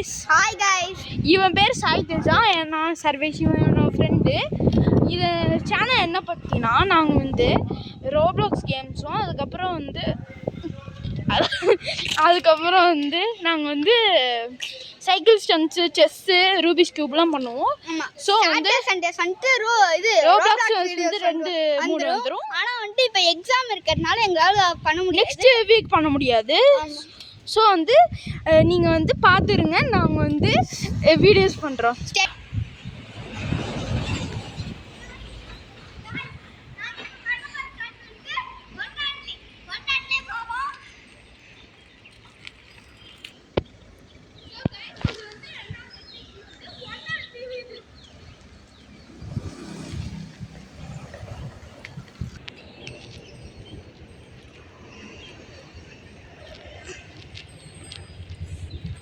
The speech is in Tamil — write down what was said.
கைஸ். Hi guys. இவன் பேர் சாய் தேஜா, நான் சர்வேஷ், இவனோட ஃப்ரெண்டு. இது சேனல் என்ன பற்றினா, நாங்கள் வந்து ரோப்ளாக்ஸ் கேம்ஸும் அதுக்கப்புறம் நாங்கள் வந்து சைக்கிள் ஸ்டன்ஸு, செஸ்ஸு, ரூபிக்ஸ் கியூப்லாம் பண்ணுவோம். ஸோ வந்து ரோப்ளாக்ஸ் வந்து 2-3 வந்துடும். ஆனால் வந்துட்டு இப்போ எக்ஸாம் இருக்கிறதுனால எங்களால் பண்ண முடியாது, நெக்ஸ்ட் வீக் பண்ண முடியாது. ஸோ வந்து நீங்கள் வந்து பார்த்துருங்க, நாங்கள் வந்து வீடியோஸ் பண்ணுறோம்.